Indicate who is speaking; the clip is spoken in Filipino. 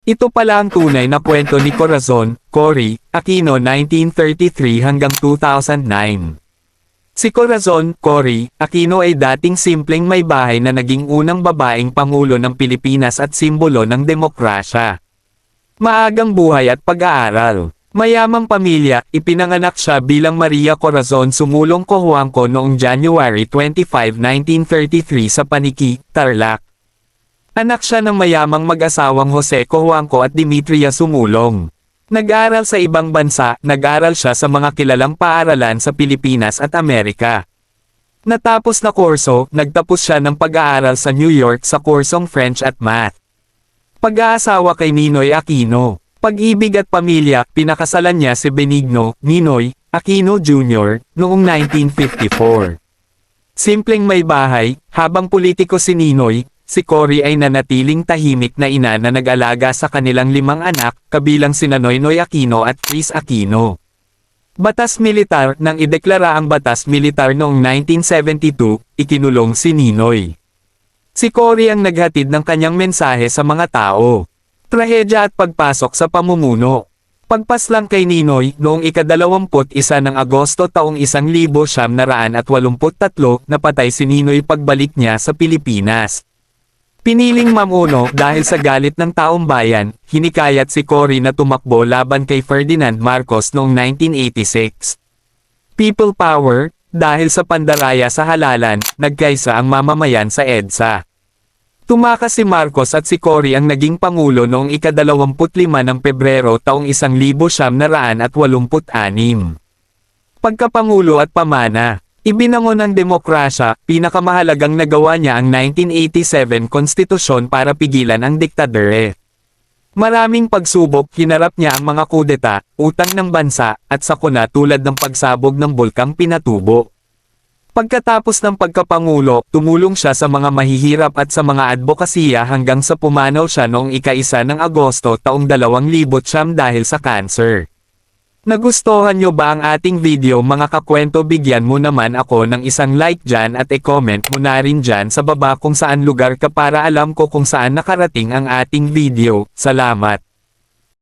Speaker 1: Ito pala ang tunay na kwento ni Corazon Cory Aquino 1933 hanggang 2009. Si Corazon Cory Aquino ay dating simpleng may bahay na naging unang babaeng pangulo ng Pilipinas at simbolo ng demokrasya. Maagang buhay at pag-aaral. Mayamang pamilya, ipinanganak siya bilang Maria Corazon Sumulong Cojuangco noong January 25, 1933 sa Paniqui, Tarlac. Anak siya ng mayamang mag-asawang Jose Cojuangco at Demetria Sumulong. Nag-aral sa ibang bansa, nag-aral siya sa mga kilalang paaralan sa Pilipinas at Amerika. Natapos na kurso, nagtapos siya ng pag-aaral sa New York sa kursong French at Math. Pag-aasawa kay Ninoy Aquino. Pag-ibig at pamilya, pinakasalan niya si Benigno, Ninoy, Aquino Jr., noong 1954. Simpleng may bahay, habang politiko si Ninoy, si Cory ay nanatiling tahimik na ina na nag-alaga sa kanilang 5 anak, kabilang sina Noynoy Aquino at Chris Aquino. Batas militar. Nang ideklara ang batas militar noong 1972, ikinulong si Ninoy. Si Cory ang naghatid ng kanyang mensahe sa mga tao. Trahedya at pagpasok sa pamumuno. Pagpaslang kay Ninoy, noong ika-21 ng Agosto taong 1983, napatay si Ninoy pagbalik niya sa Pilipinas. Piniling mamuno dahil sa galit ng taong bayan, hinikayat si Cory na tumakbo laban kay Ferdinand Marcos noong 1986. People power, dahil sa pandaraya sa halalan, nagkaisa ang mamamayan sa EDSA. Tumakas si Marcos at si Cory ang naging pangulo noong ika-25 ng Pebrero taong 1986. Pagkapangulo at pamana. Ibinangon ng demokrasya, pinakamahalagang nagawa niya ang 1987 konstitusyon para pigilan ang diktadure. Maraming pagsubok, hinarap niya ang mga kudeta, utang ng bansa, at sakuna tulad ng pagsabog ng bulkang Pinatubo. Pagkatapos ng pagkapangulo, tumulong siya sa mga mahihirap at sa mga advokasya hanggang sa pumanaw siya noong ika-1 ng Agosto taong 2009 dahil sa cancer. Nagustuhan nyo ba ang ating video mga kakwento? Bigyan mo naman ako ng isang like dyan at e-comment mo na rin dyan sa baba kung saan lugar ka para alam ko kung saan nakarating ang ating video. Salamat!